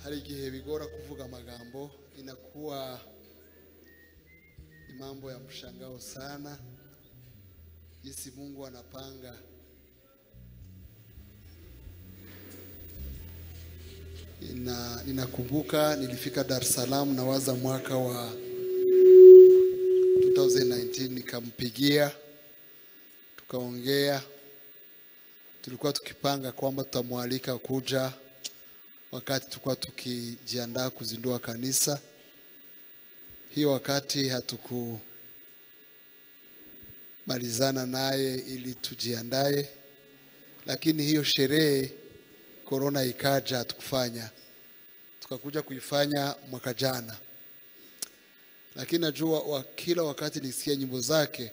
Hari igihe bigora kuvuga amagambo, inakuwa mambo ya mshangao sana jinsi Mungu anapanga. Ninakumbuka nilifika Dar es Salaam na waza mwaka wa 2019, nikampigia tukaongea, tulikuwa tukipanga kwamba tutamwalika kuja wakati tulikuwa tukijiandaa kuzindua kanisa. Hiyo wakati hatukumalizana naye ili tujiandae, lakini hiyo sherehe corona ikaja hatukufanya, tukakuja kuifanya mwaka jana. Lakini najua kila wakati nisikia nyimbo zake,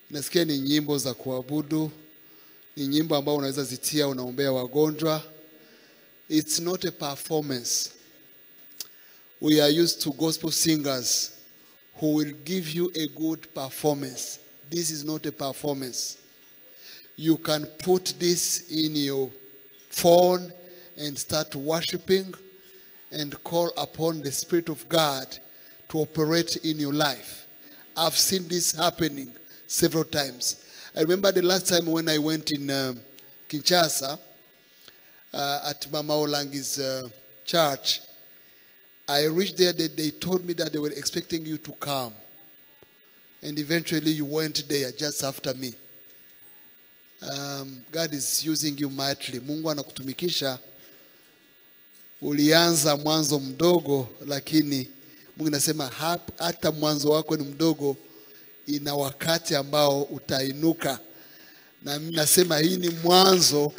nasikia ni nyimbo za kuabudu, ni nyimbo ambao unaweza zitia unaombea wagonjwa. It's not a performance. We are used to gospel singers who will give you a good performance. This is not a performance. You can put this in your phone and start worshiping and call upon the Spirit of God to operate in your life. I've seen this happening several times. I remember the last time when I went in Kinshasa at Mama Olangi's church. I reached there, they told me that they were expecting you to come. And eventually you went there just after me. God is using you mightily. Mungu anakutumikisha. Ulianza mwanzo mdogo, lakini Mungu anasema hata mwanzo wako ni mdogo, ina wakati ambao utainuka. Na mimi nasema hii ni mwanzo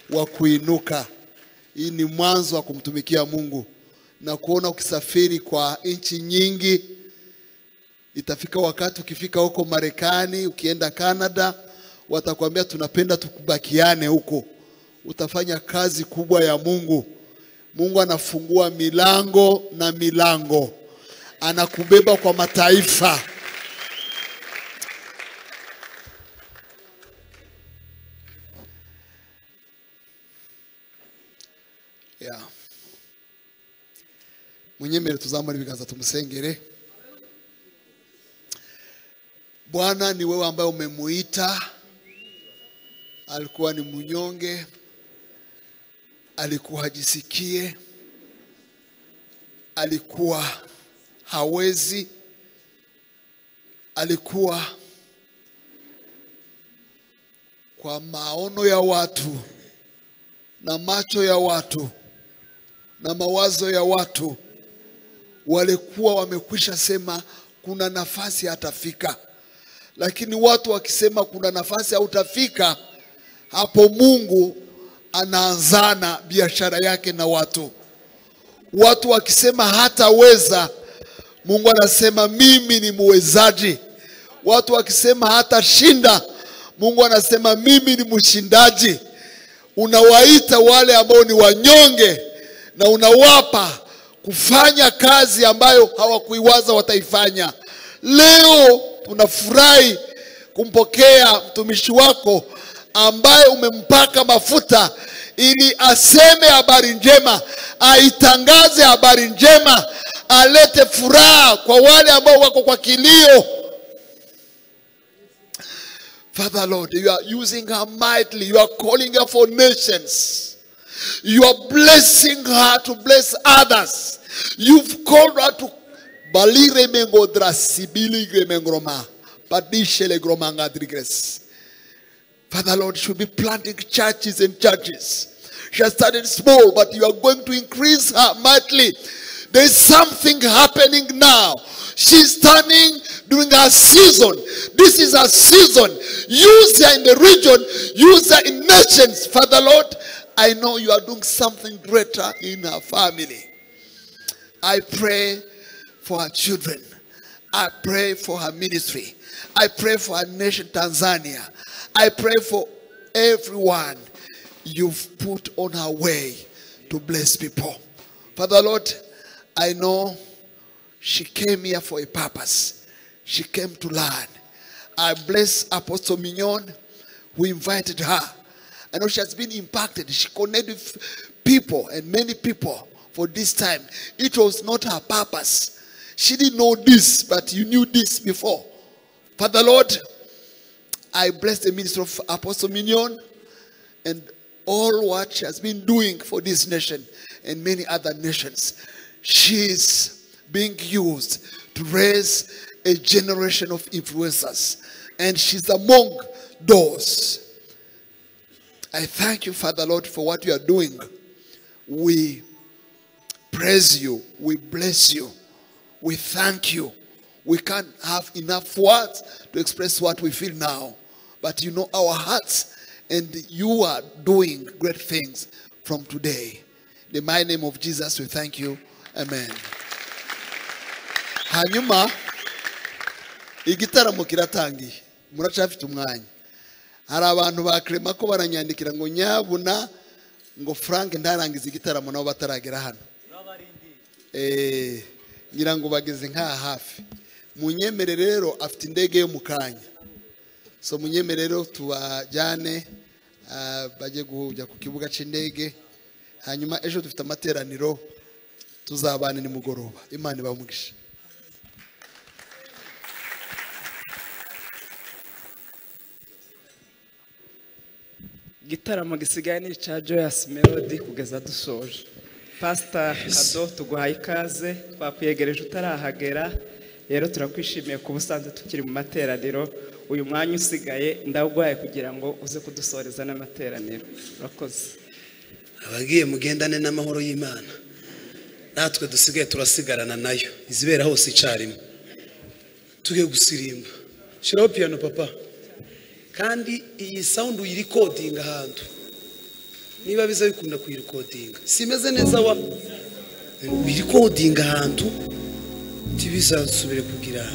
wa kuinuka. Hii ni mwanzo wa kumtumikia Mungu. Na kuona ukisafiri kwa nchi nyingi, itafika wakati ukifika huko Marekani, ukienda Canada, watakwambia tunapenda tukubakiane huko. Utafanya kazi kubwa ya Mungu. Mungu anafungua milango na milango. Anakubeba kwa mataifa. Yeah. Mwenyemere tuzamura ibiganza tumusengere. Bwana, ni wewe ambaye umemuita. Alikuwa ni mnyonge, alikuwa hajisikie, alikuwa hawezi, alikuwa kwa maono ya watu na macho ya watu na mawazo ya watu, walikuwa wamekwisha sema kuna nafasi hatafika. Lakini watu wakisema kuna nafasi hautafika, hapo Mungu anaanzana biashara yake na watu. Watu wakisema hataweza, Mungu anasema mimi ni muwezaji. Watu wakisema hatashinda, Mungu anasema mimi ni mshindaji. unawaita wale ambao ni wanyonge na unawapa kufanya kazi ambayo hawakuiwaza wataifanya. Leo tunafurahi kumpokea mtumishi wako ambaye umempaka mafuta ili aseme habari njema, aitangaze habari njema, alete furaha kwa wale ambao wako kwa kilio. Father Lord, you are using her mightily. You are calling her for nations. You are blessing her to bless others. You've called her to balire mengodra sibili gremengroma padishele gromanga drigres. Father Lord, she will be planting churches and churches. She has started small, but you are going to increase her mightily. There is something happening now. She's turning during her season. This is her season. Use her in the region. Use her in nations. Father Lord, I know you are doing something greater in her family. I pray for her children. I pray for her ministry. I pray for her nation, Tanzania. I pray for everyone you've put on her way to bless people. Father Lord, I know she came here for a purpose. She came to learn. I bless Apostle Mignon who invited her. I know she has been impacted. She connected with people and many people for this time. It was not her purpose. She didn't know this, but you knew this before. Father Lord, I bless the ministry of Apostle Mignon and all what she has been doing for this nation and many other nations. She is being used to raise a generation of influencers, and she's among those. I thank you, Father Lord, for what you are doing. We praise you. We bless you. We thank you. We can't have enough words to express what we feel now, but you know our hearts, and you are doing great things from today. In the mighty name of Jesus, we thank you. Amen. Hanyuma igitaramo kiratangiye, muracafite umwanya. Hari abantu bakrema ko baranyandikira ngo nyabuna ngo Frank ndarangiza igitaramo nabo bataragera hano. Ngira ngo bageze nka hafi. Munyemerere rero afite indege yo mukanya. So munyemerere rero tubajyane baje guhujya ku kibuga c'indege. Hanyuma ejo dufite amateraniro tuzabana ni mugoroba. Imana ibamugisha. Gitaramo gisigaye ni cha Joyous Melody kugeza dusoje. Pastor Kado tuguhaye ikaze, twakwiyegereje utarahagera. Rero turakwishimiye ku busanzwe tukiri mu materaniro. Uyu mwanya usigaye ndagwaye kugira ngo uze kudusoreza n'amateraniro. Urakoze. Abagiye mugendane n'amahoro y'Imana. Natwe dusigaye turasigarana nayo. Izibera hose icarimo. Tugiye gusirimba. Shiraho piano papa. Kandi iyi sound uyirecording ahantu. Niba biza bikunda kuyirecording. Simeze neza wa. Uyirecording ahantu. Tibizasubire kugira.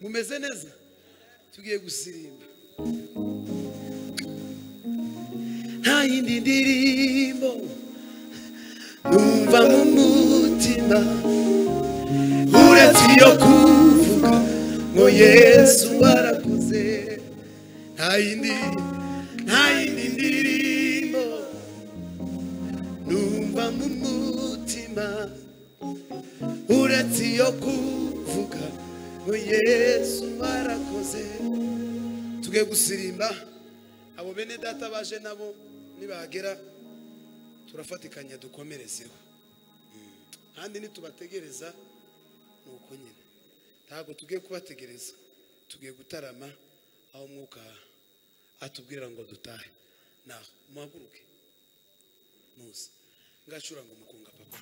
Mumeze neza. Tugiye gusirimba. Nta yindi ndirimbo numva mu mutima uretse yo kuvuga ngo Yesu warakoze. Nta yindi ndirimbo numva mu mutima uretse yo kuvuga ngo Yesu warakoze. Tugiye gusirimba. Abo bene data baje nabo nibagera turafatikanya dukomerezeho. Handi nitubategereza nuko nyine. Ntago tugiye kubategereza. Tugiye gutarama aho mwuka atubwira ngo dutahe. Naho muhaguruke. Muze. Ngacura ngo mukunga papa.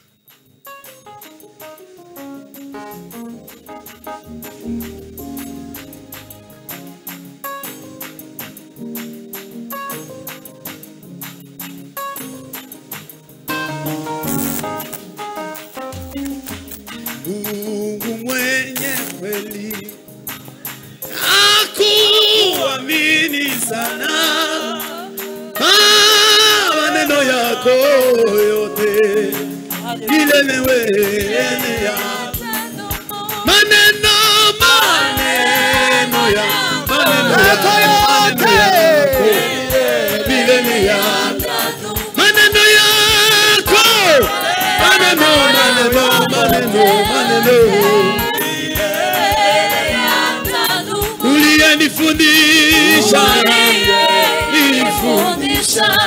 Mungu mwenye kweli, nakuamini sana. nilemewe enea maneno yako yote nilemea maneno yako maneno uliyenifundisha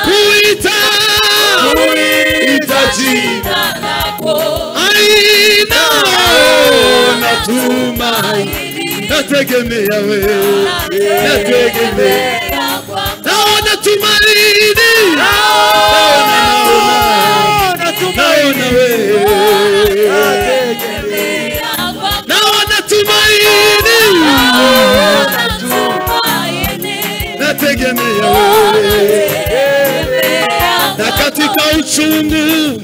kuita jina lako aina natumaini nategemea wewe naona tumaini naona wewe naona tumaini nategemea wewe na katika uchungu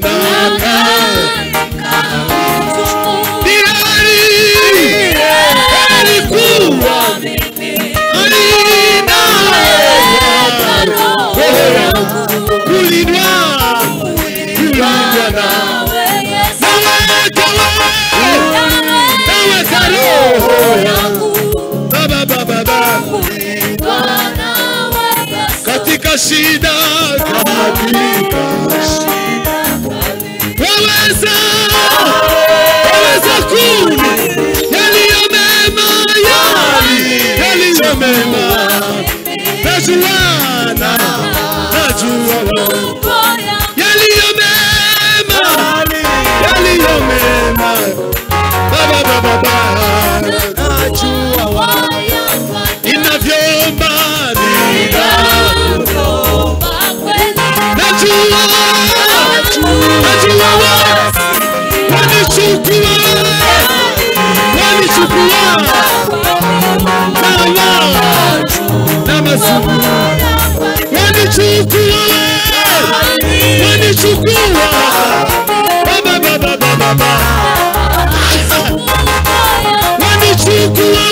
alikuwa alina kulindwa naweka roho yangu katika shida waweza kuni yaliyo mema najua yaliyo mema baba najua inavyoomba najua wanichukua na mazumu wanichukua baba wanichukua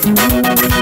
Thank you.